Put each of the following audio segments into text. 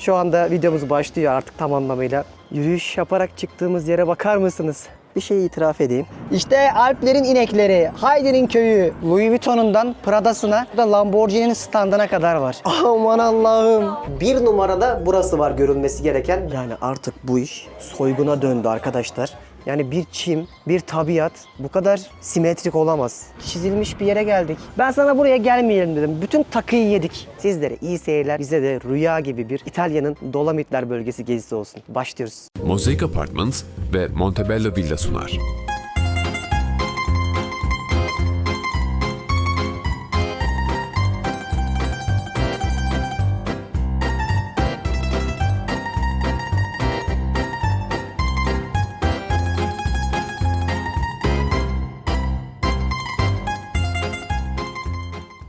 Şu anda videomuz başlıyor artık tam anlamıyla. Yürüyüş yaparak çıktığımız yere bakar mısınız? Bir şey itiraf edeyim. İşte Alplerin inekleri, Heidi'nin köyü, Louis Vuitton'undan Prada'sına da Lamborghini'nin standına kadar var. Aman Allah'ım. Bir numarada burası var görülmesi gereken. Yani artık bu iş soyguna döndü arkadaşlar. Yani bir çim, bir tabiat bu kadar simetrik olamaz. Çizilmiş bir yere geldik. Ben sana buraya gelmeyelim dedim. Bütün takıyı yedik. Sizlere iyi seyirler. Bize de rüya gibi bir İtalya'nın Dolomitler bölgesi gezisi olsun. Başlıyoruz. Mosaic Apartments ve Montebello Villa sunar.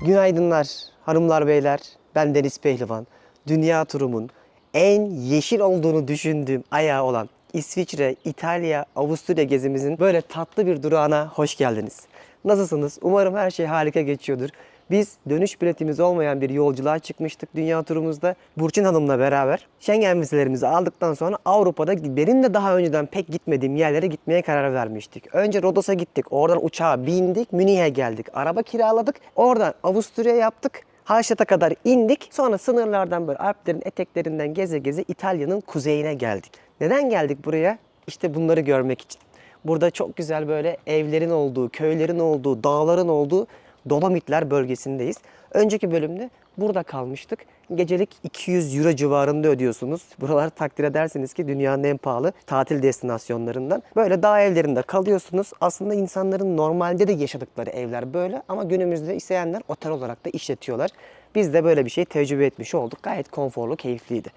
Günaydınlar hanımlar beyler. Ben Deniz Pehlivan. Dünya turumun en yeşil olduğunu düşündüğüm ayağı olan İsviçre, İtalya, Avusturya gezimizin böyle tatlı bir durağına hoş geldiniz. Nasılsınız? Umarım her şey harika geçiyordur. Biz dönüş biletimiz olmayan bir yolculuğa çıkmıştık dünya turumuzda. Burçin Hanım'la beraber Schengen vizelerimizi aldıktan sonra Avrupa'da benim de daha önceden pek gitmediğim yerlere gitmeye karar vermiştik. Önce Rodos'a gittik. Oradan uçağa bindik. Münih'e geldik. Araba kiraladık. Oradan Avusturya yaptık. Hallstatt'a kadar indik. Sonra sınırlardan böyle Alplerin eteklerinden geze geze İtalya'nın kuzeyine geldik. Neden geldik buraya? İşte bunları görmek için. Burada çok güzel böyle evlerin olduğu, köylerin olduğu, dağların olduğu Dolomitler bölgesindeyiz. Önceki bölümde burada kalmıştık. Gecelik 200 euro civarında ödüyorsunuz. Buralar takdir edersiniz ki dünyanın en pahalı tatil destinasyonlarından. Böyle dağ evlerinde kalıyorsunuz. Aslında insanların normalde de yaşadıkları evler böyle ama günümüzde isteyenler otel olarak da işletiyorlar. Biz de böyle bir şey tecrübe etmiş olduk. Gayet konforlu, keyifliydi.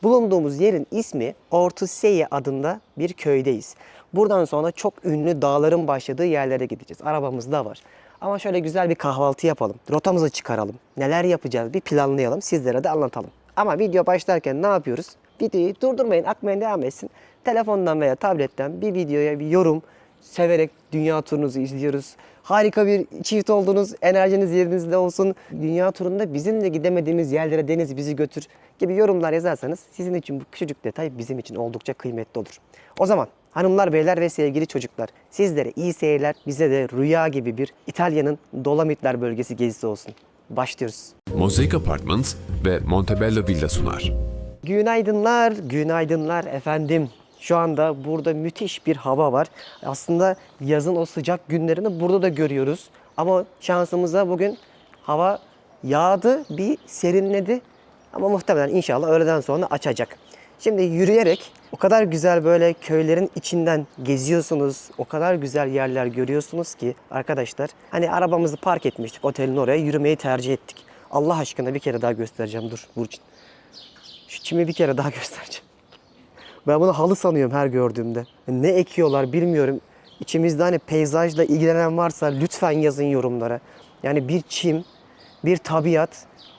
Bulunduğumuz yerin ismi Ortusei adında bir köydeyiz. Buradan sonra çok ünlü dağların başladığı yerlere gideceğiz. Arabamız da var. Ama şöyle güzel bir kahvaltı yapalım. Rotamızı çıkaralım. Neler yapacağız bir planlayalım. Sizlere de anlatalım. Ama video başlarken ne yapıyoruz? Videoyu durdurmayın, akmaya devam etsin. Telefondan veya tabletten bir videoya bir yorum severek dünya turunuzu izliyoruz. Harika bir çift oldunuz. Enerjiniz yerinizde olsun. Dünya turunda bizim de gidemediğimiz yerlere Deniz bizi götür gibi yorumlar yazarsanız sizin için bu küçücük detay bizim için oldukça kıymetli olur. O zaman hanımlar, beyler ve sevgili çocuklar, sizlere iyi seyirler, bize de rüya gibi bir İtalya'nın Dolomitler bölgesi gezisi olsun. Başlıyoruz. Mosaic Apartments ve Montebello Villa sunar. Günaydınlar, günaydınlar efendim. Şu anda burada müthiş bir hava var. Aslında yazın o sıcak günlerini burada da görüyoruz. Ama şansımıza bugün hava yağdı, bir serinledi. Ama muhtemelen inşallah öğleden sonra açacak. Şimdi yürüyerek o kadar güzel böyle köylerin içinden geziyorsunuz. O kadar güzel yerler görüyorsunuz ki arkadaşlar. Hani arabamızı park etmiştik otelin oraya, yürümeyi tercih ettik. Allah aşkına bir kere daha göstereceğim, dur Burçin. Şu çimi bir kere daha göstereceğim. Ben bunu halı sanıyorum her gördüğümde. Ne ekiyorlar bilmiyorum. İçimizde hani peyzajla ilgilenen varsa lütfen yazın yorumlara. Yani bir çim, bir tabiat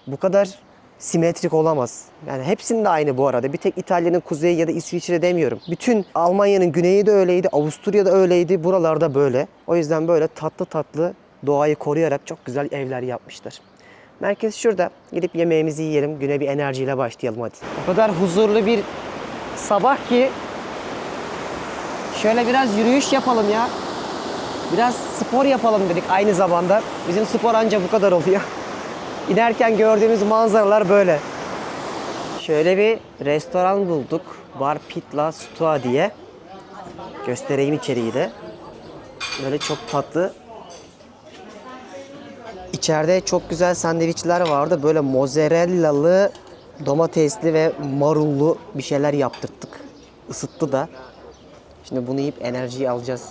bu kadar simetrik olamaz. Yani hepsinde aynı bu arada. Bir tek İtalya'nın kuzeyi ya da İsviçre demiyorum. Bütün Almanya'nın güneyi de öyleydi, Avusturya'da öyleydi, buralarda böyle. O yüzden böyle tatlı tatlı doğayı koruyarak çok güzel evler yapmışlar. Merkez şurada. Gidip yemeğimizi yiyelim, güne bir enerjiyle başlayalım hadi. O kadar huzurlu bir sabah ki şöyle biraz yürüyüş yapalım ya. Biraz spor yapalım dedik aynı zamanda. Bizim spor anca bu kadar oluyor. İnerken gördüğümüz manzaralar böyle. Şöyle bir restoran bulduk. Bar Pitla Stua diye. Göstereyim içeriği de. Böyle çok tatlı. İçeride çok güzel sandviçler vardı. Böyle mozzarellalı, domatesli ve marullu bir şeyler yaptırttık. Isıttı da. Şimdi bunu yiyip enerjiyi alacağız.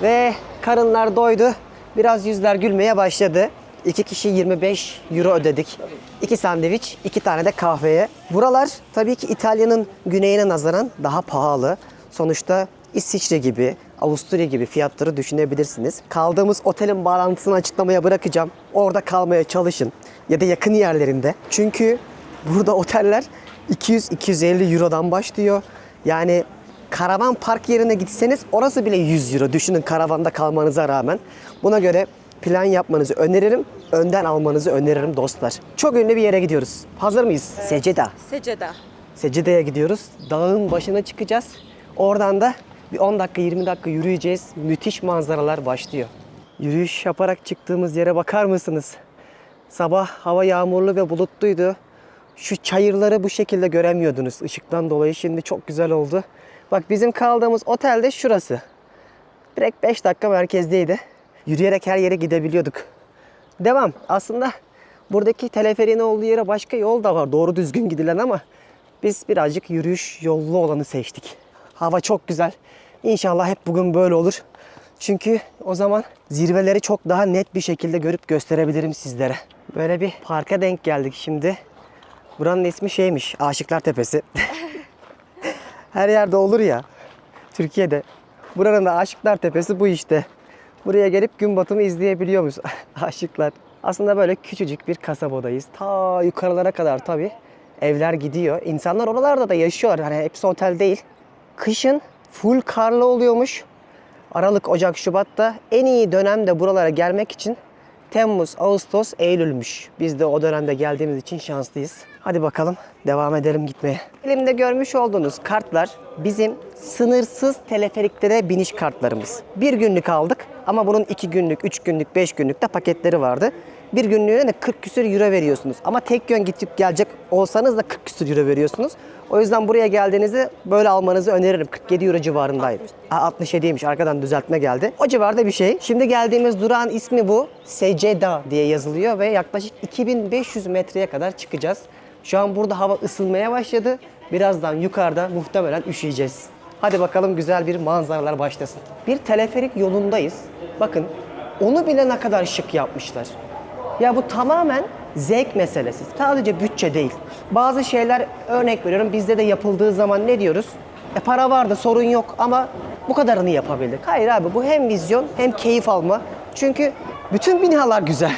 Ve karınlar doydu. Biraz yüzler gülmeye başladı. 2 kişi 25 euro ödedik. 2 sandviç, 2 tane de kahveye. Buralar tabii ki İtalya'nın güneyine nazaran daha pahalı. Sonuçta İsviçre gibi, Avusturya gibi fiyatları düşünebilirsiniz. Kaldığımız otelin bağlantısını açıklamaya bırakacağım. Orada kalmaya çalışın. Ya da yakın yerlerinde. Çünkü burada oteller 200-250 eurodan başlıyor. Yani karavan park yerine gitseniz orası bile 100 euro. Düşünün karavanda kalmanıza rağmen. Buna göre plan yapmanızı öneririm. Önden almanızı öneririm dostlar. Çok ünlü bir yere gidiyoruz. Hazır mıyız? Seceda. Seceda. Secede'ye gidiyoruz. Dağın başına çıkacağız. Oradan da bir 10 dakika 20 dakika yürüyeceğiz. Müthiş manzaralar başlıyor. Yürüyüş yaparak çıktığımız yere bakar mısınız? Sabah hava yağmurlu ve bulutluydu. Şu çayırları bu şekilde göremiyordunuz ışıktan dolayı. Şimdi çok güzel oldu. Bak bizim kaldığımız otel de şurası. Direkt 5 dakika merkezdeydi. Yürüyerek her yere gidebiliyorduk. Devam. Aslında buradaki teleferiğin olduğu yere başka yol da var. Doğru düzgün gidilen ama biz birazcık yürüyüş yollu olanı seçtik. Hava çok güzel. İnşallah hep bugün böyle olur. Çünkü o zaman zirveleri çok daha net bir şekilde görüp gösterebilirim sizlere. Böyle bir parka denk geldik şimdi. Buranın ismi şeymiş, Aşıklar Tepesi. Her yerde olur ya, Türkiye'de. Buranın da Aşıklar Tepesi bu işte. Buraya gelip gün batımı izleyebiliyor musun? Aşıklar. Aslında böyle küçücük bir kasabadayız. Ta yukarılara kadar tabii evler gidiyor. İnsanlar oralarda da yaşıyorlar. Hani hepsi otel değil. Kışın full karlı oluyormuş. Aralık, Ocak, Şubat'ta en iyi dönemde buralara gelmek için Temmuz, Ağustos, Eylül'müş. Biz de o dönemde geldiğimiz için şanslıyız. Hadi bakalım devam edelim gitmeye. Elimde görmüş olduğunuz kartlar bizim sınırsız teleferiklere biniş kartlarımız. Bir günlük aldık ama bunun 2 günlük, 3 günlük, 5 günlük de paketleri vardı. Bir günlüğüne de 40 küsür euro veriyorsunuz. Ama tek yön gidip gelecek olsanız da 40 küsür euro veriyorsunuz. O yüzden buraya geldiğinizde böyle almanızı öneririm. 47 euro civarındaydı. 67'ymiş, arkadan düzeltme geldi. O civarda bir şey. Şimdi geldiğimiz durağın ismi bu. Seceda diye yazılıyor ve yaklaşık 2500 metreye kadar çıkacağız. Şu an burada hava ısınmaya başladı. Birazdan yukarıda muhtemelen üşüyeceğiz. Hadi bakalım güzel bir manzaralar başlasın. Bir teleferik yolundayız. Bakın onu bile ne kadar şık yapmışlar. Ya bu tamamen zevk meselesi. Sadece bütçe değil. Bazı şeyler, örnek veriyorum, bizde de yapıldığı zaman ne diyoruz? Para vardı, sorun yok ama bu kadarını yapabildik. Hayır abi, bu hem vizyon hem keyif alma. Çünkü bütün binalar güzel.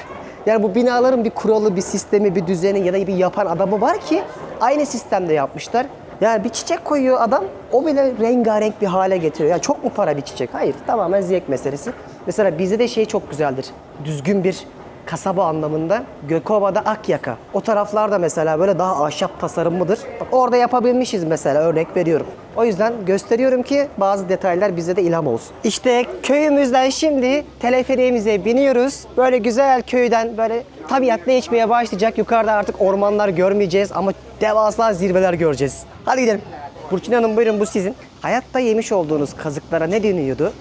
Yani bu binaların bir kuralı, bir sistemi, bir düzeni ya da bir yapan adamı var ki aynı sistemde yapmışlar. Yani bir çiçek koyuyor adam, o bile rengarenk bir hale getiriyor. Yani çok mu para bir çiçek? Hayır, tamamen zevk meselesi. Mesela bizde de şey çok güzeldir. Düzgün bir kasaba anlamında. Gökova'da Akyaka. O taraflarda mesela böyle daha ahşap tasarımlıdır. Bak orada yapabilmişiz mesela, örnek veriyorum. O yüzden gösteriyorum ki bazı detaylar bize de ilham olsun. İşte köyümüzden şimdi teleferiğimize biniyoruz. Böyle güzel köyden böyle tabiatla içmeye başlayacak. Yukarıda artık ormanlar görmeyeceğiz ama devasa zirveler göreceğiz. Hadi gidelim. Burçin Hanım buyurun, bu sizin. Hayatta yemiş olduğunuz kazıklara ne deniyordu?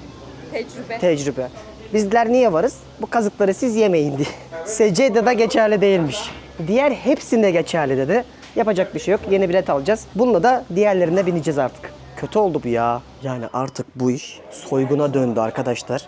Tecrübe. Tecrübe. Bizler niye varız? Bu kazıkları siz yemeyin diye. Secede'de geçerli değilmiş. Diğer hepsinde geçerli dedi. Yapacak bir şey yok. Yeni bilet alacağız. Bununla da diğerlerine bineceğiz artık. Kötü oldu bu ya. Yani artık bu iş soyguna döndü arkadaşlar.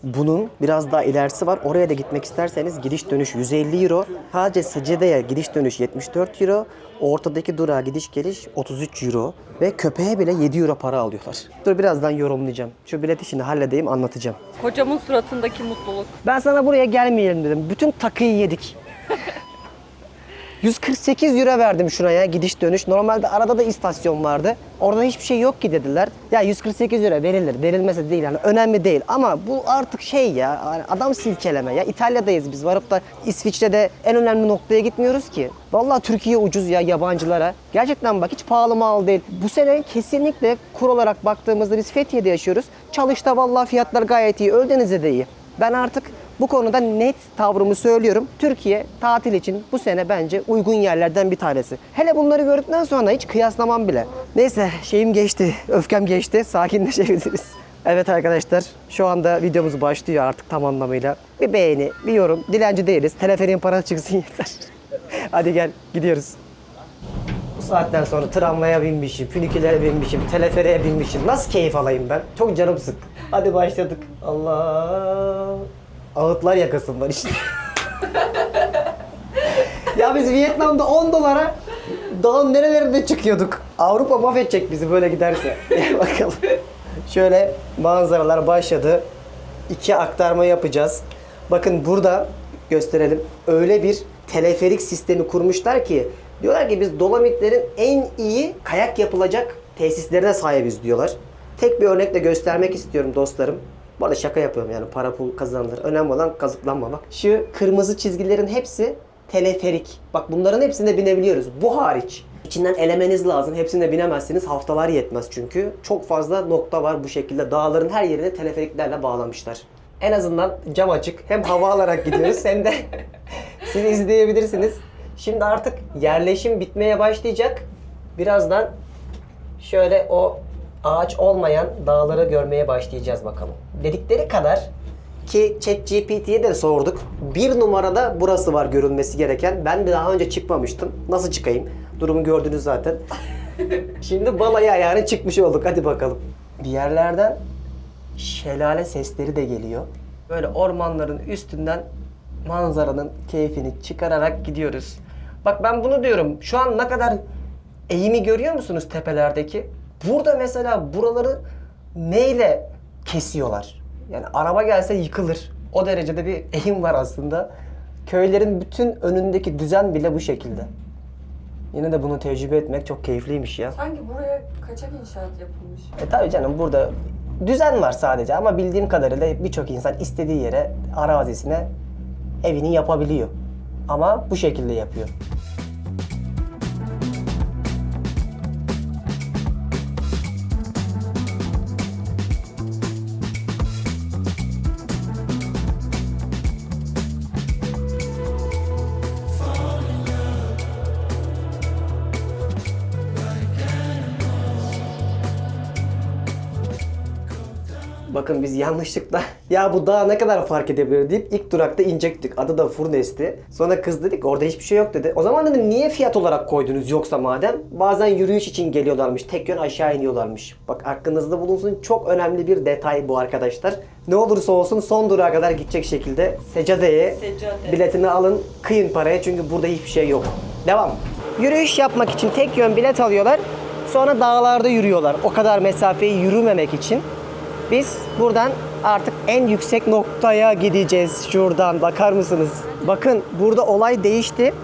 Bunun biraz daha ilerisi var. Oraya da gitmek isterseniz gidiş dönüş 150 euro. Sadece Secede'ye gidiş dönüş 74 euro. Ortadaki durağa gidiş geliş 33 euro. Ve köpeğe bile 7 euro para alıyorlar. Dur birazdan yorumlayacağım. Şu bilet işini halledeyim, anlatacağım. Kocamın suratındaki mutluluk. Ben sana buraya gelmeyelim dedim. Bütün takıyı yedik. 148 euro verdim şuna ya, gidiş dönüş. Normalde arada da istasyon vardı. Orada hiçbir şey yok ki dediler. Ya 148 euro verilir. Verilmese değil yani, önemli değil. Ama bu artık şey ya, hani adam silkeleme ya. İtalya'dayız biz, varıp da İsviçre'de en önemli noktaya gitmiyoruz ki. Vallahi Türkiye ucuz ya yabancılara. Gerçekten bak, hiç pahalı mal değil. Bu sene kesinlikle kur olarak baktığımızda biz Fethiye'de yaşıyoruz. Çalış'ta vallahi fiyatlar gayet iyi. Öldeniz'de de iyi. Ben artık bu konuda net tavrımı söylüyorum. Türkiye tatil için bu sene bence uygun yerlerden bir tanesi. Hele bunları gördükten sonra hiç kıyaslamam bile. Neyse, şeyim geçti, öfkem geçti. Sakinleşebiliriz. Evet arkadaşlar, şu anda videomuz başlıyor artık tam anlamıyla. Bir beğeni, bir yorum. Dilenci değiliz. Teleferiğin parası çıksın yeter. Hadi gel, gidiyoruz. Bu saatten sonra tramvaya binmişim, fünikülere binmişim, teleferiğe binmişim. Nasıl keyif alayım ben? Çok canım sık. Hadi başladık. Allah. Ağıtlar yakasım var işte. Ya biz Vietnam'da 10 dolara dağın nerelerinde çıkıyorduk. Avrupa mahvedecek bizi böyle giderse. Gel bakalım. Şöyle manzaralar başladı. 2 aktarma yapacağız. Bakın burada gösterelim. Öyle bir teleferik sistemi kurmuşlar ki diyorlar ki biz Dolomitlerin en iyi kayak yapılacak tesislerine sahibiz diyorlar. Tek bir örnekle göstermek istiyorum dostlarım. Bu arada şaka yapıyorum yani para pul kazanılır. Önemli olan kazıklanmamak. Şu kırmızı çizgilerin hepsi teleferik. Bak bunların hepsine binebiliyoruz. Bu hariç. İçinden elemeniz lazım. Hepsine binemezsiniz. Haftalar yetmez çünkü. Çok fazla nokta var bu şekilde. Dağların her yerine teleferiklerle bağlamışlar. En azından cam açık. Hem hava alarak gidiyoruz hem de siz izleyebilirsiniz. Şimdi artık yerleşim bitmeye başlayacak. Birazdan şöyle o ağaç olmayan dağları görmeye başlayacağız bakalım. Dedikleri kadar ki ChatGPT'ye de sorduk. Bir numarada burası var görülmesi gereken. Ben de daha önce çıkmamıştım. Nasıl çıkayım? Durumu gördünüz zaten. Şimdi balayı ayağına çıkmış olduk. Hadi bakalım. Bir yerlerden şelale sesleri de geliyor. Böyle ormanların üstünden manzaranın keyfini çıkararak gidiyoruz. Bak ben bunu diyorum. Şu an ne kadar eğimi görüyor musunuz tepelerdeki? Burada mesela buraları neyle kesiyorlar? Yani araba gelse yıkılır. O derecede bir eğim var aslında. Köylerin bütün önündeki düzen bile bu şekilde. Yine de bunu tecrübe etmek çok keyifliymiş ya. Sanki buraya kaçak inşaat yapılmış. Tabii canım burada düzen var sadece ama bildiğim kadarıyla birçok insan istediği yere, arazisine evini yapabiliyor. Ama bu şekilde yapıyor. Bakın biz yanlışlıkla ya bu dağ ne kadar fark edebilir deyip ilk durakta inecektik. Adı da Furnes'ti. Sonra kız dedik orada hiçbir şey yok dedi. O zaman dedim niye fiyat olarak koydunuz yoksa madem? Bazen yürüyüş için geliyorlarmış. Tek yön aşağı iniyorlarmış. Bak aklınızda bulunsun, çok önemli bir detay bu arkadaşlar. Ne olursa olsun son durağa kadar gidecek şekilde Seccade'ye biletini alın, kıyın paraya çünkü burada hiçbir şey yok. Devam. Yürüyüş yapmak için tek yön bilet alıyorlar. Sonra dağlarda yürüyorlar. O kadar mesafeyi yürümemek için. Biz buradan artık en yüksek noktaya gideceğiz. Şuradan bakar mısınız? Bakın burada olay değişti.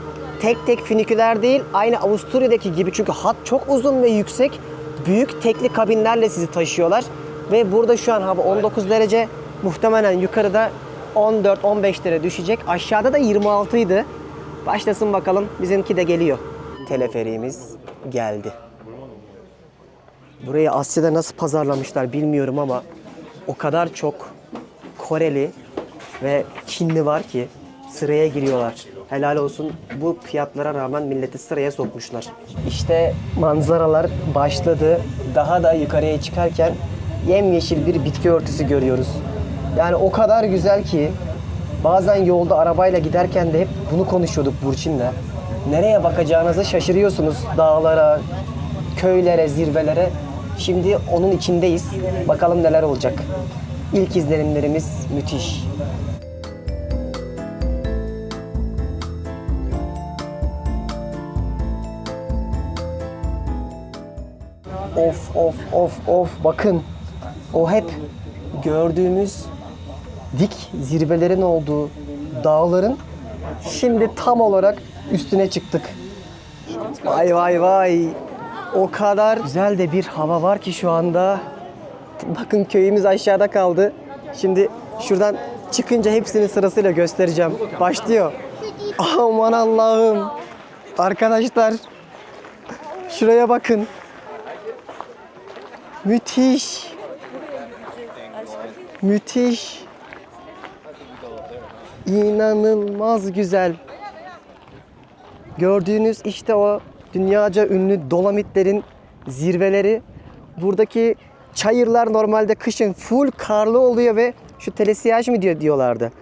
Tek tek füniküler değil, aynı Avusturya'daki gibi çünkü hat çok uzun ve yüksek. Büyük tekli kabinlerle sizi taşıyorlar. Ve burada şu an hava 19 derece. Muhtemelen yukarıda 14-15 derece düşecek. Aşağıda da 26 idi. Başlasın bakalım. Bizimki de geliyor. Teleferiğimiz geldi. Burayı Asya'da nasıl pazarlamışlar bilmiyorum ama o kadar çok Koreli ve Çinli var ki sıraya giriyorlar. Helal olsun, bu fiyatlara rağmen milleti sıraya sokmuşlar. İşte manzaralar başladı. Daha da yukarıya çıkarken yemyeşil bir bitki örtüsü görüyoruz. Yani o kadar güzel ki bazen yolda arabayla giderken de hep bunu konuşuyorduk Burçin'le. Nereye bakacağınızı şaşırıyorsunuz. Dağlara, köylere, zirvelere. Şimdi onun içindeyiz. Bakalım neler olacak. İlk izlenimlerimiz müthiş. Of of of of bakın. O hep gördüğümüz dik zirvelerin olduğu dağların şimdi tam olarak üstüne çıktık. Vay vay vay. O kadar güzel de bir hava var ki şu anda. Bakın köyümüz aşağıda kaldı. Şimdi şuradan çıkınca hepsini sırasıyla göstereceğim. Başlıyor. Aman Allah'ım. Arkadaşlar şuraya bakın. Müthiş. Müthiş. İnanılmaz güzel. Gördüğünüz işte o dünyaca ünlü Dolomitlerin zirveleri. Buradaki çayırlar normalde kışın full karlı oluyor ve şu telesiyaj mı diyorlardı.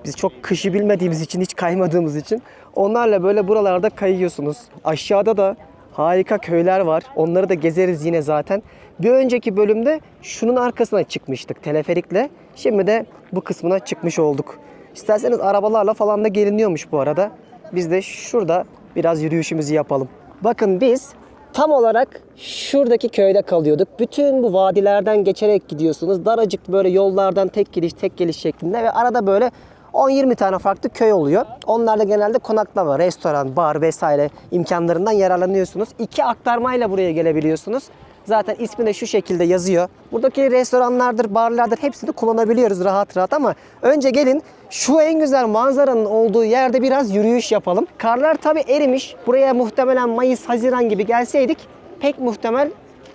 Biz çok kışı bilmediğimiz için, hiç kaymadığımız için onlarla böyle buralarda kayıyorsunuz. Aşağıda da harika köyler var. Onları da gezeriz yine zaten. Bir önceki bölümde şunun arkasına çıkmıştık teleferikle. Şimdi de bu kısmına çıkmış olduk. İsterseniz arabalarla falan da geliniyormuş bu arada. Biz de şurada biraz yürüyüşümüzü yapalım. Bakın biz tam olarak şuradaki köyde kalıyorduk. Bütün bu vadilerden geçerek gidiyorsunuz. Daracık böyle yollardan tek geliş şeklinde ve arada böyle 10-20 tane farklı köy oluyor. Onlarda genelde konaklama, restoran, bar vesaire imkanlarından yararlanıyorsunuz. 2 aktarmayla buraya gelebiliyorsunuz. Zaten ismi de şu şekilde yazıyor. Buradaki restoranlardır, barlardır hepsini kullanabiliyoruz rahat rahat ama önce gelin şu en güzel manzaranın olduğu yerde biraz yürüyüş yapalım. Karlar tabii erimiş. Buraya muhtemelen Mayıs, Haziran gibi gelseydik pek muhtemel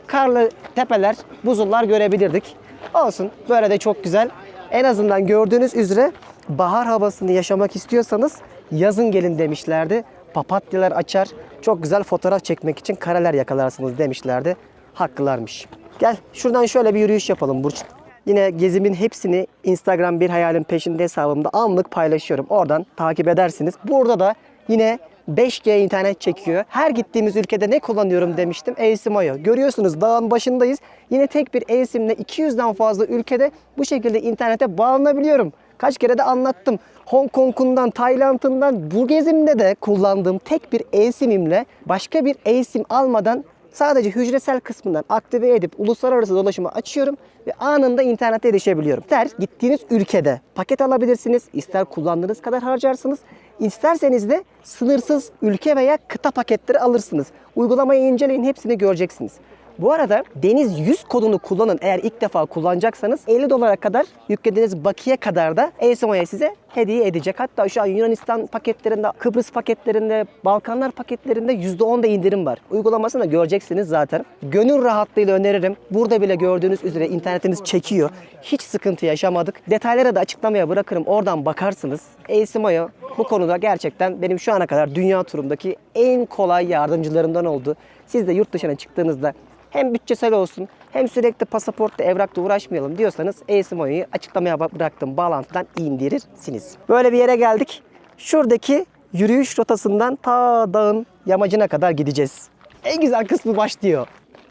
karlı tepeler, buzullar görebilirdik. Olsun, böyle de çok güzel. En azından gördüğünüz üzere bahar havasını yaşamak istiyorsanız yazın gelin demişlerdi. Papatyalar açar, çok güzel fotoğraf çekmek için kareler yakalarsınız demişlerdi. Haklılarmış. Gel şuradan şöyle bir yürüyüş yapalım Burç. Yine gezimin hepsini Instagram Bir Hayalin Peşinde hesabımda anlık paylaşıyorum. Oradan takip edersiniz. Burada da yine 5G internet çekiyor. Her gittiğimiz ülkede ne kullanıyorum demiştim. eSIM-IO. Görüyorsunuz dağın başındayız. Yine tek bir eSIM'le 200'den fazla ülkede bu şekilde internete bağlanabiliyorum. Kaç kere de anlattım. Hong Kong'undan, Tayland'ından bu gezimde de kullandığım tek bir eSIM'imle başka bir eSIM almadan sadece hücresel kısmından aktive edip uluslararası dolaşımı açıyorum ve anında internete erişebiliyorum. İster gittiğiniz ülkede paket alabilirsiniz, ister kullandığınız kadar harcarsınız, isterseniz de sınırsız ülke veya kıta paketleri alırsınız. Uygulamayı inceleyin, hepsini göreceksiniz. Bu arada Deniz 100 kodunu kullanın. Eğer ilk defa kullanacaksanız 50 dolara kadar yüklediğiniz bakiye kadar da eSIM-IO size hediye edecek. Hatta şu an Yunanistan paketlerinde, Kıbrıs paketlerinde, Balkanlar paketlerinde %10 da indirim var. Uygulamasını da göreceksiniz zaten. Gönül rahatlığıyla öneririm. Burada bile gördüğünüz üzere internetimiz çekiyor. Hiç sıkıntı yaşamadık. Detayları da açıklamaya bırakırım. Oradan bakarsınız. eSIM-IO bu konuda gerçekten benim şu ana kadar dünya turumdaki en kolay yardımcılarımdan oldu. Siz de yurt dışına çıktığınızda hem bütçesel olsun hem sürekli pasaportla evrakla uğraşmayalım diyorsanız eSIM-IO'yu açıklamaya bıraktığım bağlantıdan indirirsiniz. Böyle bir yere geldik. Şuradaki yürüyüş rotasından ta dağın yamacına kadar gideceğiz. En güzel kısmı başlıyor.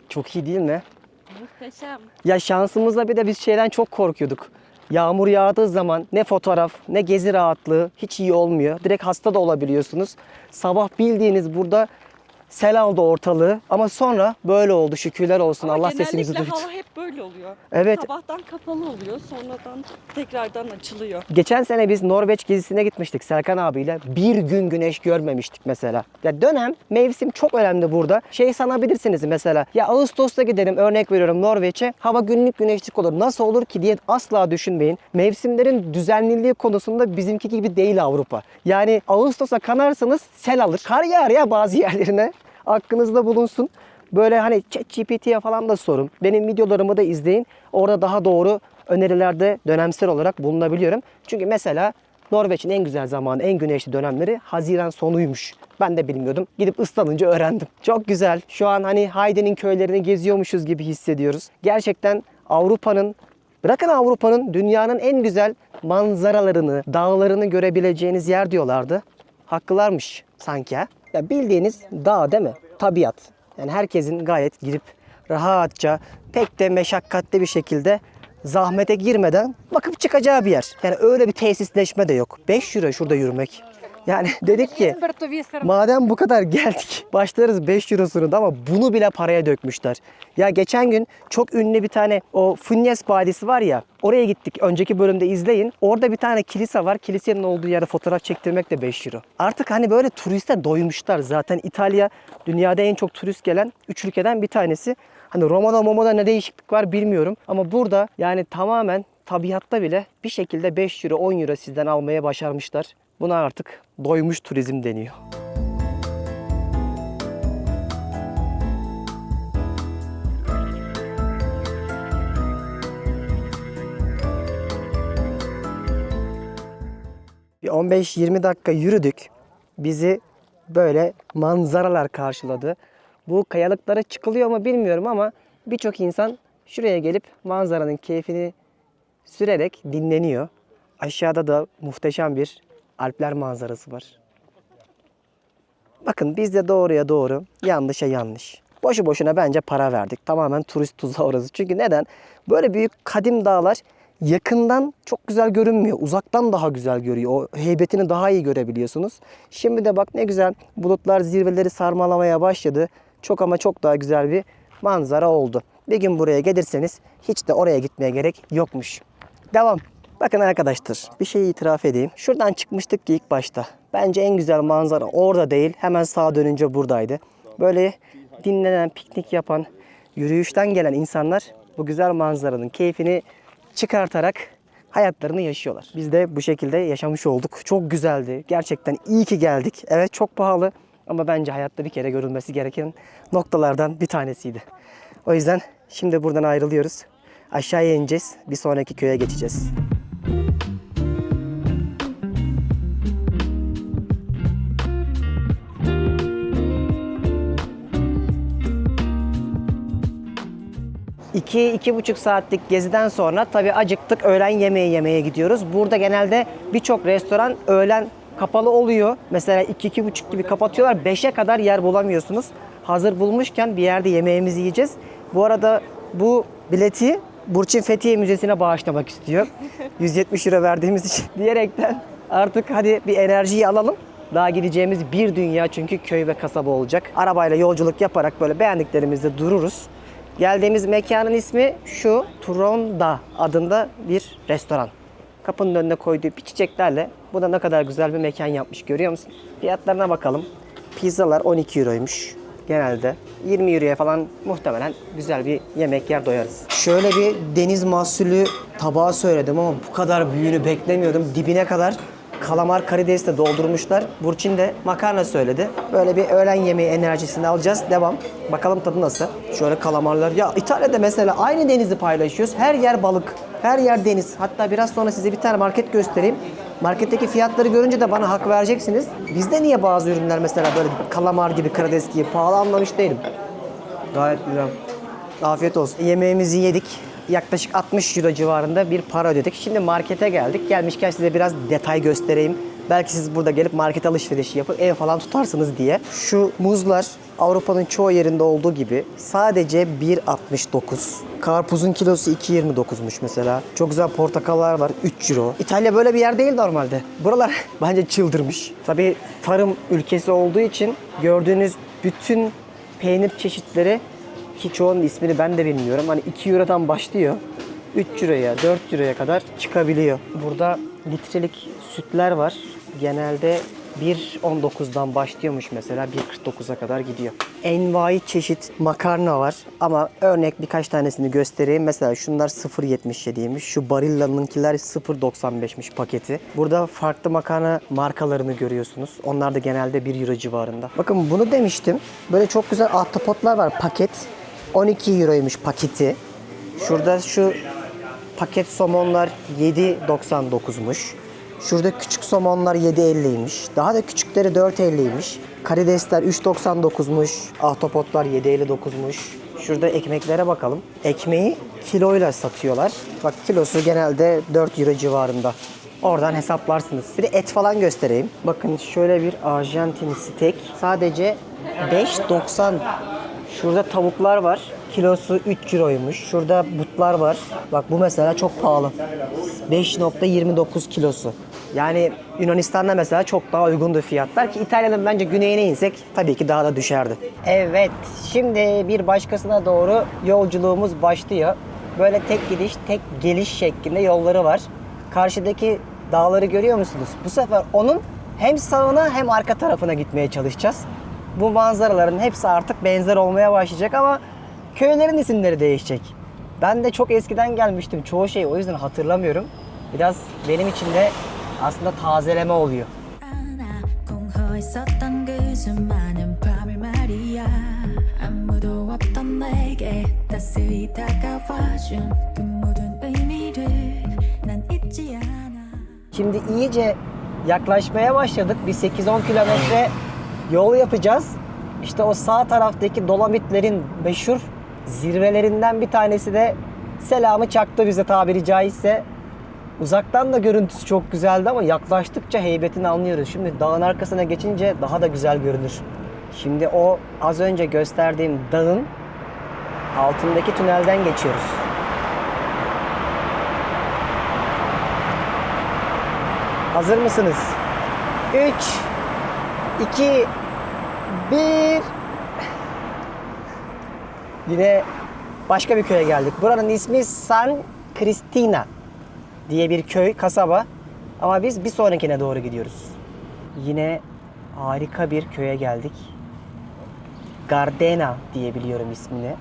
Çok iyi değil mi? Muhteşem. Ya şansımızla bir de biz şeyden çok korkuyorduk. Yağmur yağdığı zaman ne fotoğraf ne gezi rahatlığı hiç iyi olmuyor. Direkt hasta da olabiliyorsunuz. Sabah bildiğiniz burada sel aldı ortalığı ama sonra böyle oldu, şükürler olsun. Ama Allah sesimizi duydu. genellikle hava hep böyle oluyor. Evet. Sabahtan kapalı oluyor, sonradan tekrardan açılıyor. Geçen sene biz Norveç gezisine gitmiştik Serkan abiyle. Bir gün güneş görmemiştik mesela. Ya dönem, mevsim çok önemli burada. Şey sanabilirsiniz mesela. Ya Ağustos'ta gidelim, örnek veriyorum Norveç'e. Hava günlük güneşlik olur. Nasıl olur ki diye asla düşünmeyin. Mevsimlerin düzenliliği konusunda bizimki gibi değil Avrupa. Yani Ağustos'a kanarsanız sel alır. Kar yağar ya bazı yerlerine. Aklınızda bulunsun. Böyle hani ChatGPT'ye falan da sorun. Benim videolarımı da izleyin. Orada daha doğru önerilerde dönemsel olarak bulunabiliyorum. Çünkü mesela Norveç'in en güzel zamanı, en güneşli dönemleri Haziran sonuymuş. Ben de bilmiyordum. Gidip ıslanınca öğrendim. Çok güzel. Şu an hani Heide'nin köylerini geziyormuşuz gibi hissediyoruz. Gerçekten Avrupa'nın, bırakın Avrupa'nın, dünyanın en güzel manzaralarını, dağlarını görebileceğiniz yer diyorlardı. Haklılarmış sanki ha. Ya bildiğiniz dağ değil mi? Tabiat. Yani herkesin gayet girip rahatça, pek de meşakkatli bir şekilde zahmete girmeden bakıp çıkacağı bir yer. Yani öyle bir tesisleşme de yok. 5 euro şurada yürümek. Yani dedik ki madem bu kadar geldik başlarız 5 eurosunu da ama bunu bile paraya dökmüşler. Ya geçen gün çok ünlü bir tane o Funes Vadisi var ya, oraya gittik. Önceki bölümde izleyin. Orada bir tane kilise var. Kilisenin olduğu yerde fotoğraf çektirmek de 5 euro. Artık hani böyle turiste doymuşlar. Zaten İtalya dünyada en çok turist gelen 3 ülkeden bir tanesi. Hani Roma'da ne değişiklik var bilmiyorum. Ama burada yani tamamen tabiatta bile bir şekilde 5 euro 10 euro sizden almaya başarmışlar. Buna artık doymuş turizm deniyor. Bir 15-20 dakika yürüdük. Bizi böyle manzaralar karşıladı. Bu kayalıklara çıkılıyor mu bilmiyorum ama birçok insan şuraya gelip manzaranın keyfini sürerek dinleniyor. Aşağıda da muhteşem bir Alpler manzarası var. Bakın biz de doğruya doğru, yanlışa yanlış. Boşu boşuna bence para verdik. Tamamen turist tuzağı orası. Çünkü neden? Böyle büyük kadim dağlar yakından çok güzel görünmüyor. Uzaktan daha güzel görüyor. O heybetini daha iyi görebiliyorsunuz. Şimdi de bak ne güzel bulutlar zirveleri sarmalamaya başladı. Çok ama çok daha güzel bir manzara oldu. Bir gün buraya gelirseniz hiç de oraya gitmeye gerek yokmuş. Devam. Bakın arkadaşlar bir şey itiraf edeyim. Şuradan çıkmıştık ki ilk başta. Bence en güzel manzara orada değil. Hemen sağa dönünce buradaydı. Böyle dinlenen, piknik yapan, Yürüyüşten gelen insanlar bu güzel manzaranın keyfini çıkartarak hayatlarını yaşıyorlar. Biz de bu şekilde yaşamış olduk. Çok güzeldi. Gerçekten iyi ki geldik. Evet, çok pahalı ama bence hayatta bir kere görülmesi gereken noktalardan bir tanesiydi. O yüzden şimdi buradan ayrılıyoruz. Aşağıya ineceğiz. Bir sonraki köye geçeceğiz. İki buçuk saatlik geziden sonra tabii acıktık. Öğlen yemeği yemeye gidiyoruz. Burada genelde birçok restoran öğlen kapalı oluyor. Mesela 2-2.30 gibi kapatıyorlar. 5'e kadar yer bulamıyorsunuz. Hazır bulmuşken bir yerde yemeğimizi yiyeceğiz. Bu arada bu bileti Burçin Fethiye Müzesi'ne bağışlamak istiyor. 170 euro verdiğimiz için diyerekten artık hadi bir enerjiyi alalım. Daha gideceğimiz bir dünya çünkü köy ve kasaba olacak. Arabayla yolculuk yaparak böyle beğendiklerimizde dururuz. Geldiğimiz mekanın ismi şu Turonda adında bir restoran. Kapının önüne koyduğu bir çiçeklerle bu da ne kadar güzel bir mekan yapmış, görüyor musun? Fiyatlarına bakalım. Pizzalar 12 euroymuş genelde. 20 euroya falan muhtemelen güzel bir yemek yer doyarız. Şöyle bir deniz mahsulü tabağı söyledim ama bu kadar büyüğünü beklemiyordum. Dibine kadar kalamar karidesi de doldurmuşlar. Burçin de makarna söyledi. Böyle bir öğlen yemeği enerjisini alacağız. Devam. Bakalım tadı nasıl? Şöyle kalamarlar. Ya İtalya'da mesela aynı denizi paylaşıyoruz. Her yer balık. Her yer deniz. Hatta biraz sonra size bir tane market göstereyim. Marketteki fiyatları görünce de bana hak vereceksiniz. Bizde niye bazı ürünler mesela böyle kalamar gibi, karides gibi pahalı, anlamış değilim. Gayet güzel. Afiyet olsun. Yemeğimizi yedik. Yaklaşık 60 euro civarında bir para ödedik. Şimdi markete geldik. Gelmişken size biraz detay göstereyim. Belki siz burada gelip market alışverişi yapıp ev falan tutarsınız diye. Şu muzlar Avrupa'nın çoğu yerinde olduğu gibi sadece 1,69. Karpuzun kilosu 2,29'muş mesela. Çok güzel portakallar var, 3 euro. İtalya böyle bir yer değil normalde. Buralar bence çıldırmış. Tabii tarım ülkesi olduğu için gördüğünüz bütün peynir çeşitleri, ki çoğunun ismini ben de bilmiyorum. Hani 2 eurodan başlıyor. 3 euroya, 4 euroya kadar çıkabiliyor. Burada litrelik sütler var. Genelde 1,19'dan başlıyormuş mesela. 1,49'a kadar gidiyor. Envai çeşit makarna var. Ama örnek birkaç tanesini göstereyim. Mesela şunlar 0,77'ymiş. Şu Barilla'nınkiler 0,95'miş paketi. Burada farklı makarna markalarını görüyorsunuz. Onlar da genelde 1 euro civarında. Bakın bunu demiştim. Böyle çok güzel ahtapotlar var, paket. 12 euroymuş paketi. Şurada şu paket somonlar 7,99'muş. Şurada küçük somonlar 7,50'ymiş. Daha da küçükleri 4,50'ymiş. Karidesler 3,99'muş. Ahtapotlar 7,59'muş. Şurada ekmeklere bakalım. Ekmeği kiloyla satıyorlar. Bak kilosu genelde 4 euro civarında. Oradan hesaplarsınız. Bir de et falan göstereyim. Bakın şöyle bir Arjantin steak. Sadece 5,90. Şurada tavuklar var. Kilosu 3 euroymuş. Şurada butlar var. Bak bu mesela çok pahalı. 5,29 kilosu. Yani Yunanistan'da mesela çok daha uygundu fiyatlar ki İtalya'nın bence güneyine insek tabii ki daha da düşerdi. Evet, şimdi bir başkasına doğru yolculuğumuz başlıyor. Böyle tek gidiş, tek geliş şeklinde yolları var. Karşıdaki dağları görüyor musunuz? Bu sefer onun hem sağına hem arka tarafına gitmeye çalışacağız. Bu manzaraların hepsi artık benzer olmaya başlayacak ama köylerin isimleri değişecek. Ben de çok eskiden gelmiştim çoğu şeyi, o yüzden hatırlamıyorum. Biraz benim için de aslında tazeleme oluyor. Şimdi iyice yaklaşmaya başladık. Bir 8-10 kilometre yol yapacağız. İşte o sağ taraftaki Dolomitlerin meşhur zirvelerinden bir tanesi de selamı çaktı bize, tabiri caizse. Uzaktan da görüntüsü çok güzeldi ama yaklaştıkça heybetini anlıyoruz. Şimdi dağın arkasına geçince daha da güzel görünür. Şimdi o az önce gösterdiğim dağın altındaki tünelden geçiyoruz. Hazır mısınız? 3, 2, 1. Yine başka bir köye geldik. Buranın ismi San Cristina diye bir köy, kasaba. Ama biz bir sonrakine doğru gidiyoruz. Yine harika bir köye geldik. Gardena diye biliyorum ismini.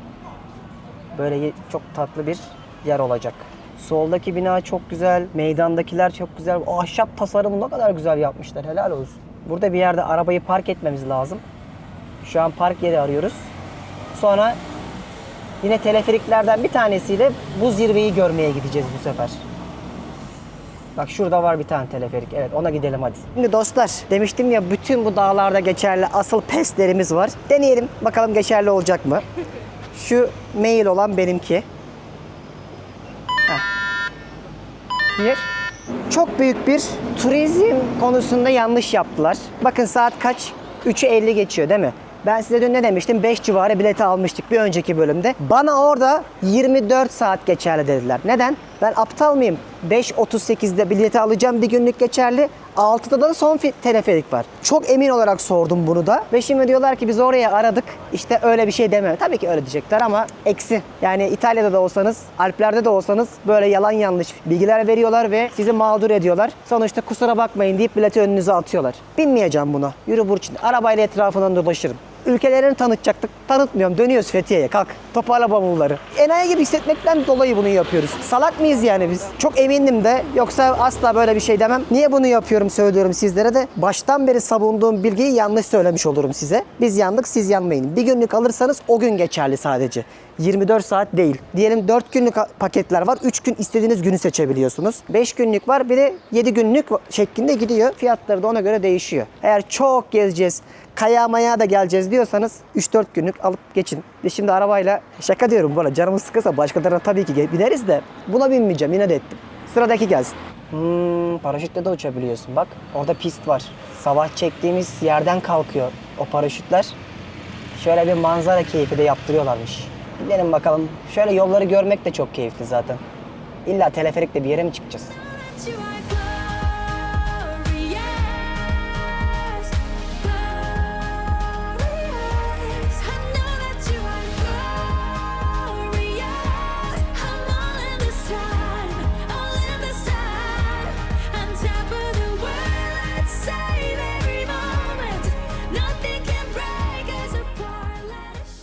Böyle çok tatlı bir yer olacak. Soldaki bina çok güzel, meydandakiler çok güzel. O ahşap tasarımı ne kadar güzel yapmışlar, helal olsun. Burada bir yerde arabayı park etmemiz lazım. Şu an park yeri arıyoruz. Sonra yine teleferiklerden bir tanesiyle bu zirveyi görmeye gideceğiz bu sefer. Bak şurada var bir tane teleferik. Evet, ona gidelim hadi. Şimdi dostlar, demiştim ya bütün bu dağlarda geçerli asıl pestlerimiz var. Deneyelim bakalım geçerli olacak mı? Şu mail olan benimki. Bir. Çok büyük bir turizm konusunda yanlış yaptılar. Bakın saat kaç? 3'ü 50 geçiyor değil mi? Ben size dün ne demiştim? 5 civarı bileti almıştık bir önceki bölümde. Bana orada 24 saat geçerli dediler. Neden? Ben aptal mıyım? 5.38'de bileti alacağım, bir günlük geçerli. 6'da da son teleferik var. Çok emin olarak sordum bunu da. Ve şimdi diyorlar ki biz oraya aradık. İşte öyle bir şey deme. Tabii ki öyle diyecekler ama eksi. Yani İtalya'da da olsanız, Alplerde de olsanız böyle yalan yanlış bilgiler veriyorlar ve sizi mağdur ediyorlar. Sonuçta kusura bakmayın deyip bileti önünüze atıyorlar. Binmeyeceğim buna. Yürü Burçin. Arabayla etrafından dolaşırım. Ülkelerini tanıtacaktık. Tanıtmıyorum. Dönüyoruz Fethiye'ye. Kalk. Toparla bavulları. Enayi gibi hissetmekten dolayı bunu yapıyoruz. Salak mıyız yani biz? Çok emindim de. Yoksa asla böyle bir şey demem. Niye bunu yapıyorum söylüyorum sizlere de. Baştan beri savunduğum bilgiyi yanlış söylemiş olurum size. Biz yandık, siz yanmayın. Bir günlük alırsanız o gün geçerli sadece. 24 saat değil. Diyelim 4 günlük paketler var. 3 gün istediğiniz günü seçebiliyorsunuz. 5 günlük var. Bir de 7 günlük şeklinde gidiyor. Fiyatları da ona göre değişiyor. Eğer çok gezeceğiz, kaya maya da geleceğiz diyorsanız 3-4 günlük alıp geçin. Ve şimdi arabayla şaka diyorum böyle canımız sıkılsa başkalarına tabii ki bineriz de buna binmeyeceğim, yine de ettim. Sıradaki gelsin. Paraşütle de uçabiliyorsun bak. Orada pist var. Sabah çektiğimiz yerden kalkıyor o paraşütler. Şöyle bir manzara keyfi de yaptırıyorlarmış. Gidelim bakalım. Şöyle yolları görmek de çok keyifli zaten. İlla teleferikle bir yere mi çıkacağız?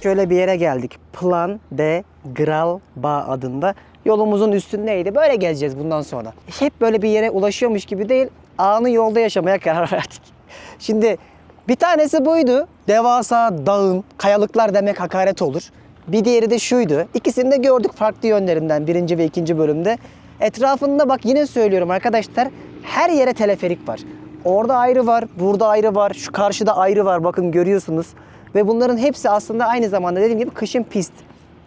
Şöyle bir yere geldik. Plan de Gralba adında. Yolumuzun üstündeydi. Böyle gezeceğiz bundan sonra. Hep böyle bir yere ulaşıyormuş gibi değil, anı yolda yaşamaya karar verdik. Şimdi bir tanesi buydu. Devasa dağın, kayalıklar demek hakaret olur. Bir diğeri de şuydu. İkisini de gördük farklı yönlerinden 1. ve 2. bölümde. Etrafında bak yine söylüyorum arkadaşlar, her yere teleferik var. Orada ayrı var, burada ayrı var, şu karşıda ayrı var, bakın görüyorsunuz. Ve bunların hepsi aslında aynı zamanda dediğim gibi kışın pist.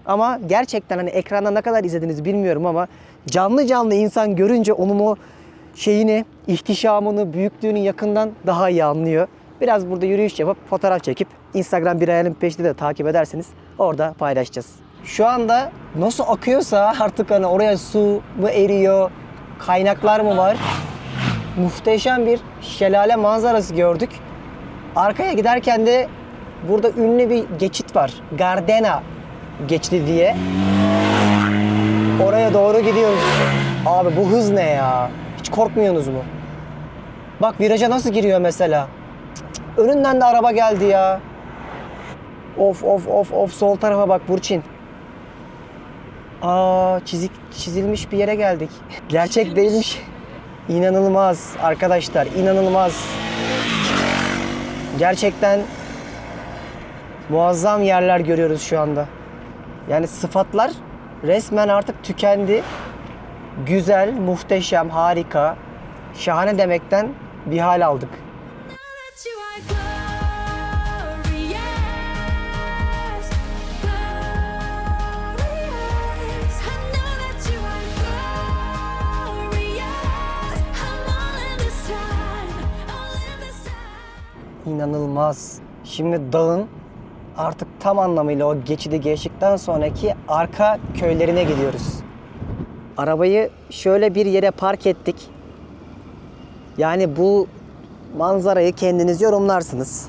Ama gerçekten hani ekranda ne kadar izlediniz bilmiyorum ama canlı canlı insan görünce onun o şeyini, ihtişamını, büyüklüğünü yakından daha iyi anlıyor. Biraz burada yürüyüş yapıp fotoğraf çekip Instagram bir ayağının peşinde de takip ederseniz orada paylaşacağız. Şu anda nasıl akıyorsa artık hani oraya su mu eriyor, kaynaklar mı var? Muhteşem bir şelale manzarası gördük. Arkaya giderken de burada ünlü bir geçit var. Gardena geçti diye. Oraya doğru gidiyoruz. Abi bu hız ne ya? Hiç korkmuyorsunuz mu? Bak viraja nasıl giriyor mesela. Önünden de araba geldi ya. Of sol tarafa bak Burçin. Çizilmiş bir yere geldik. Gerçek değilmiş. İnanılmaz arkadaşlar, inanılmaz. Gerçekten muazzam yerler görüyoruz şu anda. Yani sıfatlar resmen artık tükendi. Güzel, muhteşem, harika, şahane demekten bir hal aldık. İnanılmaz. Şimdi dağın artık tam anlamıyla o geçidi geçtikten sonraki arka köylerine gidiyoruz. Arabayı şöyle bir yere park ettik. Yani bu manzarayı kendiniz yorumlarsınız.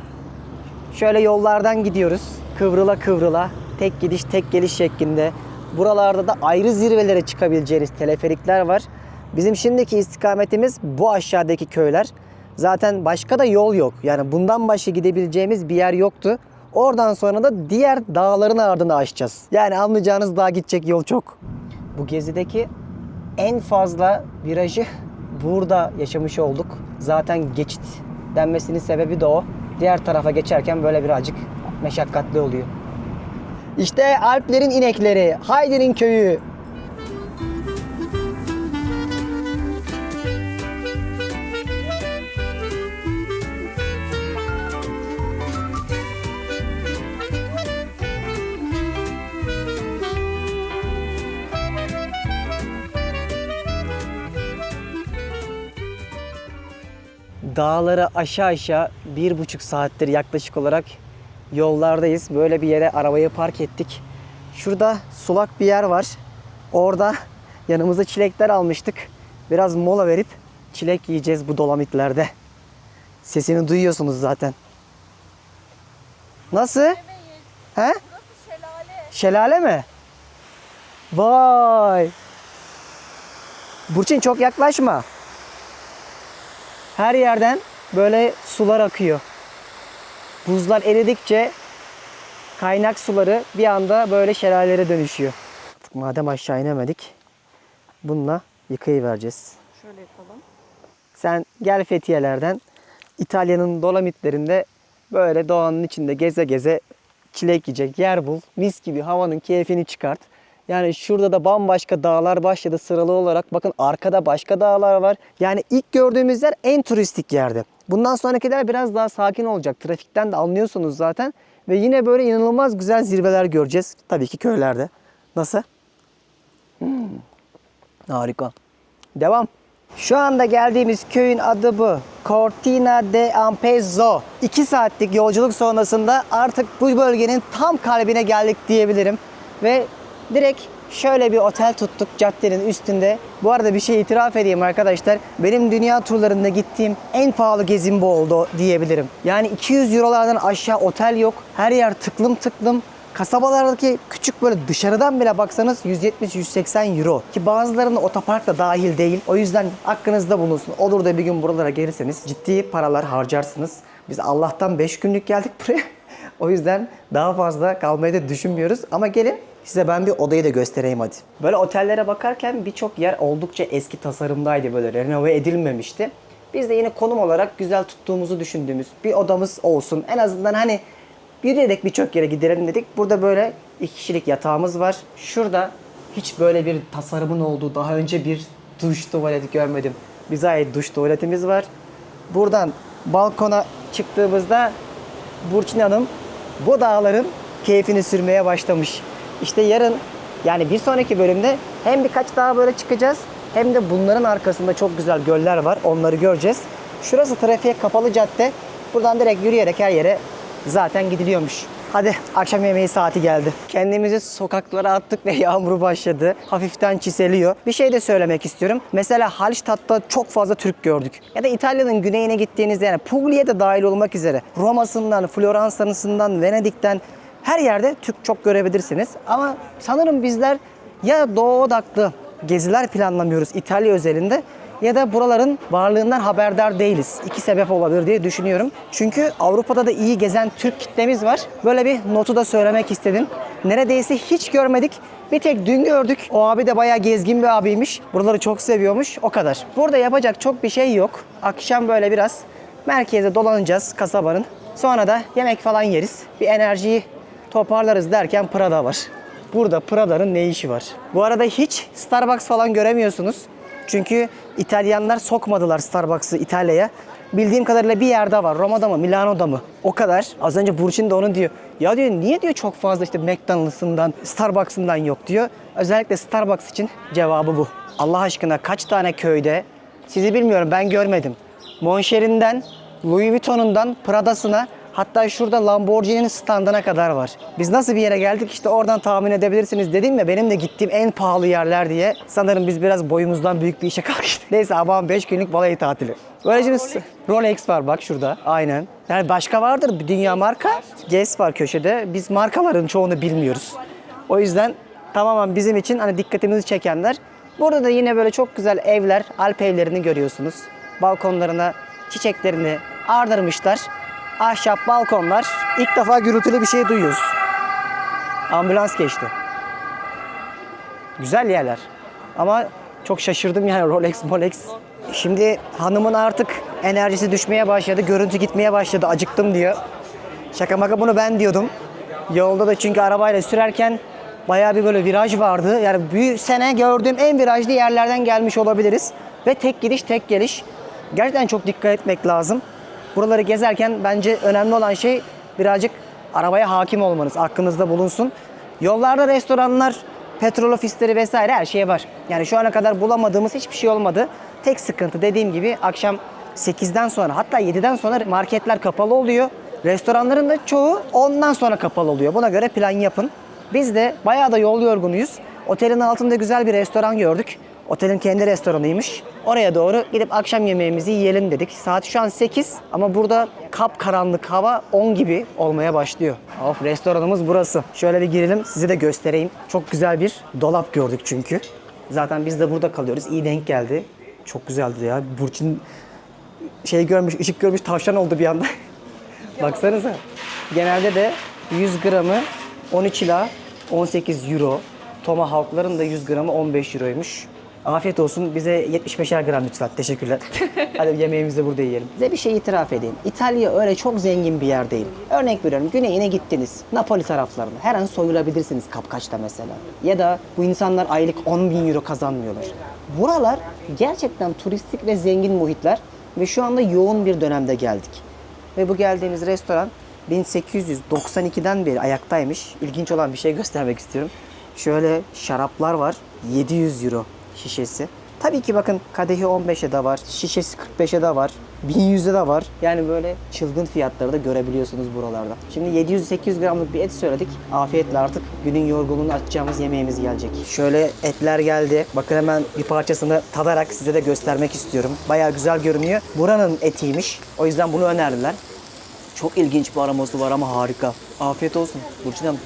Şöyle yollardan gidiyoruz. Kıvrıla kıvrıla, tek gidiş tek geliş şeklinde. Buralarda da ayrı zirvelere çıkabileceğiniz teleferikler var. Bizim şimdiki istikametimiz bu aşağıdaki köyler. Zaten başka da yol yok. Yani bundan başka gidebileceğimiz bir yer yoktu. Oradan sonra da diğer dağların ardını aşacağız. Yani anlayacağınız daha gidecek yol çok. Bu gezideki en fazla virajı burada yaşamış olduk. Zaten geçit denmesinin sebebi de o. Diğer tarafa geçerken böyle birazcık meşakkatli oluyor. İşte Alplerin inekleri, Haydi'nin köyü. Dağları aşağı aşağı 1,5 saattir yaklaşık olarak yollardayız. Böyle bir yere arabayı park ettik. Şurada sulak bir yer var. Orada yanımıza çilekler almıştık. Biraz mola verip çilek yiyeceğiz bu dolamitlerde. Sesini duyuyorsunuz zaten. Nasıl? He? Burası şelale. Şelale mi? Vay! Burçin çok yaklaşma. Her yerden böyle sular akıyor. Buzlar eridikçe kaynak suları bir anda böyle şelalelere dönüşüyor. Madem aşağı inemedik, bununla yıkayıvereceğiz. Şöyle yapalım. Sen gel Fethiye'lerden, İtalya'nın Dolomitlerinde böyle doğanın içinde geze geze çilek yiyecek yer bul. Mis gibi havanın keyfini çıkart. Yani şurada da bambaşka dağlar başladı sıralı olarak. Bakın arkada başka dağlar var. Yani ilk gördüğümüz yer en turistik yerde. Bundan sonrakiler biraz daha sakin olacak. Trafikten de anlıyorsunuz zaten. Ve yine böyle inanılmaz güzel zirveler göreceğiz. Tabii ki köylerde. Nasıl? Harika. Devam. Şu anda geldiğimiz köyün adı bu. Cortina de Ampezzo. 2 saatlik yolculuk sonrasında artık bu bölgenin tam kalbine geldik diyebilirim. Ve direkt şöyle bir otel tuttuk caddenin üstünde. Bu arada bir şey itiraf edeyim arkadaşlar. Benim dünya turlarında gittiğim en pahalı gezim bu oldu diyebilirim. Yani 200 eurolardan aşağı otel yok. Her yer tıklım tıklım. Kasabalardaki küçük böyle dışarıdan bile baksanız 170-180 euro. Ki bazılarında otopark da dahil değil. O yüzden aklınızda bulunsun. Olur da bir gün buralara gelirseniz ciddi paralar harcarsınız. Biz Allah'tan 5 günlük geldik buraya. O yüzden daha fazla kalmayı da düşünmüyoruz. Ama gelin size ben bir odayı da göstereyim hadi. Böyle otellere bakarken birçok yer oldukça eski tasarımdaydı. Böyle renove edilmemişti. Biz de yine konum olarak güzel tuttuğumuzu düşündüğümüz bir odamız olsun. En azından hani yürüyerek birçok yere gidelim dedik. Burada böyle 2 kişilik yatağımız var. Şurada hiç böyle bir tasarımın olduğu daha önce bir duş tuvaleti görmedim. Bize ait duş tuvaletimiz var. Buradan balkona çıktığımızda Burçin Hanım bu dağların keyfini sürmeye başlamış. İşte yarın yani bir sonraki bölümde hem birkaç daha böyle çıkacağız hem de bunların arkasında çok güzel göller var. Onları göreceğiz. Şurası trafiğe kapalı cadde. Buradan direkt yürüyerek her yere zaten gidiliyormuş. Hadi akşam yemeği saati geldi. Kendimizi sokaklara attık ve yağmur başladı. Hafiften çiseliyor. Bir şey de söylemek istiyorum. Mesela Hallstatt'ta çok fazla Türk gördük. Ya da İtalya'nın güneyine gittiğinizde yani Puglia'ya da dahil olmak üzere Roma'sından, Floransa'sından, Venedik'ten her yerde Türk çok görebilirsiniz. Ama sanırım bizler ya doğu odaklı geziler planlamıyoruz İtalya özelinde ya da buraların varlığından haberdar değiliz. 2 sebep olabilir diye düşünüyorum. Çünkü Avrupa'da da iyi gezen Türk kitlemiz var. Böyle bir notu da söylemek istedim. Neredeyse hiç görmedik. Bir tek dün gördük. O abi de bayağı gezgin bir abiymiş. Buraları çok seviyormuş. O kadar. Burada yapacak çok bir şey yok. Akşam böyle biraz merkeze dolanacağız kasabanın. Sonra da yemek falan yeriz. Bir enerjiyi toparlarız derken Prada var. Burada Prada'nın ne işi var? Bu arada hiç Starbucks falan göremiyorsunuz. Çünkü İtalyanlar sokmadılar Starbucks'ı İtalya'ya. Bildiğim kadarıyla bir yerde var. Roma'da mı, Milano'da mı? O kadar. Az önce Burçin de onu diyor. Ya diyor niye diyor çok fazla işte McDonald's'ından, Starbucks'ından yok diyor. Özellikle Starbucks için cevabı bu. Allah aşkına kaç tane köyde, sizi bilmiyorum ben görmedim. Moncherit'den, Louis Vuitton'undan, Prada'sına, hatta şurada Lamborghini'nin standına kadar var. Biz nasıl bir yere geldik işte oradan tahmin edebilirsiniz dedim ya benim de gittiğim en pahalı yerler diye. Sanırım biz biraz boyumuzdan büyük bir işe kalkıştık. Neyse aman 5 günlük balayı tatili. Böyle şimdi Rolex var bak şurada. Aynen. Yani başka vardır bir dünya marka. Guess var köşede. Biz markaların çoğunu bilmiyoruz. O yüzden tamamen bizim için hani dikkatimizi çekenler. Burada da yine böyle çok güzel evler, Alp evlerini görüyorsunuz. Balkonlarına çiçeklerini ardırmışlar. Ahşap balkonlar. İlk defa gürültülü bir şey duyuyoruz. Ambulans geçti. Güzel yerler. Ama çok şaşırdım yani Rolex. Şimdi hanımın artık enerjisi düşmeye başladı. Görüntü gitmeye başladı. Acıktım diyor. Şaka maka bunu ben diyordum. Yolda da çünkü arabayla sürerken bayağı bir böyle viraj vardı. Yani bu sene gördüğüm en virajlı yerlerden gelmiş olabiliriz. Ve tek gidiş tek geliş. Gerçekten çok dikkat etmek lazım. Buraları gezerken bence önemli olan şey birazcık arabaya hakim olmanız. Aklınızda bulunsun. Yollarda restoranlar, petrol ofisleri vesaire her şey var. Yani şu ana kadar bulamadığımız hiçbir şey olmadı. Tek sıkıntı dediğim gibi akşam 8'den sonra hatta 7'den sonra marketler kapalı oluyor. Restoranların da çoğu ondan sonra kapalı oluyor. Buna göre plan yapın. Biz de bayağı da yol yorgunuyuz. Otelin altında güzel bir restoran gördük. Otelin kendi restoranıymış. Oraya doğru gidip akşam yemeğimizi yiyelim dedik. Saat şu an 8 ama burada kapkaranlık hava 10 gibi olmaya başlıyor. Of, restoranımız burası. Şöyle bir girelim size de göstereyim. Çok güzel bir dolap gördük çünkü. Zaten biz de burada kalıyoruz. İyi denk geldi. Çok güzeldi ya. Burçin ışık görmüş tavşan oldu bir anda. Baksanıza. Genelde de 100 gramı 13 ila 18 euro. Tomahawk'ların da 100 gramı 15 euroymuş. Afiyet olsun. Bize 75'er gram lütfen. Teşekkürler. Hadi yemeğimizi de burada yiyelim. Size bir şey itiraf edeyim. İtalya öyle çok zengin bir yer değil. Örnek veriyorum. Güneyine gittiniz. Napoli taraflarına. Her an soyulabilirsiniz kapkaçta mesela. Ya da bu insanlar aylık 10.000 euro kazanmıyorlar. Buralar gerçekten turistik ve zengin muhitler. Ve şu anda yoğun bir dönemde geldik. Ve bu geldiğimiz restoran 1892'den beri ayaktaymış. İlginç olan bir şey göstermek istiyorum. Şöyle şaraplar var. 700 euro şişesi. Tabii ki bakın kadehi 15'e de var. Şişesi 45'e de var. 1100'e de var. Yani böyle çılgın fiyatları da görebiliyorsunuz buralarda. Şimdi 700-800 gramlık bir et söyledik. Afiyetle artık günün yorgunluğunu açacağımız yemeğimiz gelecek. Şöyle etler geldi. Bakın hemen bir parçasını tadarak size de göstermek istiyorum. Bayağı güzel görünüyor. Buranın etiymiş. O yüzden bunu önerdiler. Çok ilginç bir aroması var ama harika. Afiyet olsun Burçin Hanım.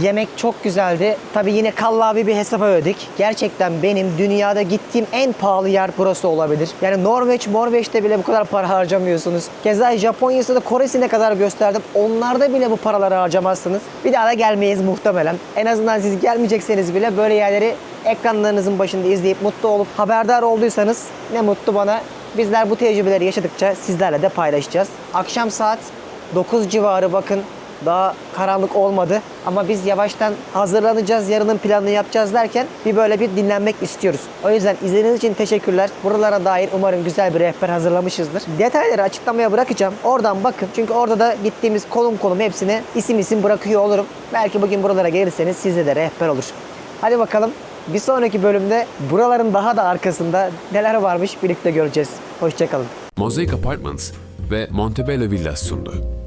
Yemek çok güzeldi. Tabii yine kallavi bir hesap ödedik. Gerçekten benim dünyada gittiğim en pahalı yer burası olabilir. Yani Norveç'te bile bu kadar para harcamıyorsunuz. Keza Japonya'sı da Kore'si ne kadar gösterdim. Onlarda bile bu paraları harcamazsınız. Bir daha da gelmeyiz muhtemelen. En azından siz gelmeyecekseniz bile böyle yerleri ekranlarınızın başında izleyip mutlu olup haberdar olduysanız ne mutlu bana. Bizler bu tecrübeleri yaşadıkça sizlerle de paylaşacağız. Akşam saat 9 civarı bakın. Daha karanlık olmadı ama biz yavaştan hazırlanacağız, yarının planını yapacağız derken böyle bir dinlenmek istiyoruz. O yüzden izlediğiniz için teşekkürler. Buralara dair umarım güzel bir rehber hazırlamışızdır. Detayları açıklamaya bırakacağım. Oradan bakın. Çünkü orada da gittiğimiz konum hepsini isim bırakıyor olurum. Belki bugün buralara gelirseniz size de rehber olur. Hadi bakalım. Bir sonraki bölümde buraların daha da arkasında neler varmış birlikte göreceğiz. Hoşçakalın. Mosaic Apartments ve Montebello Villas sundu.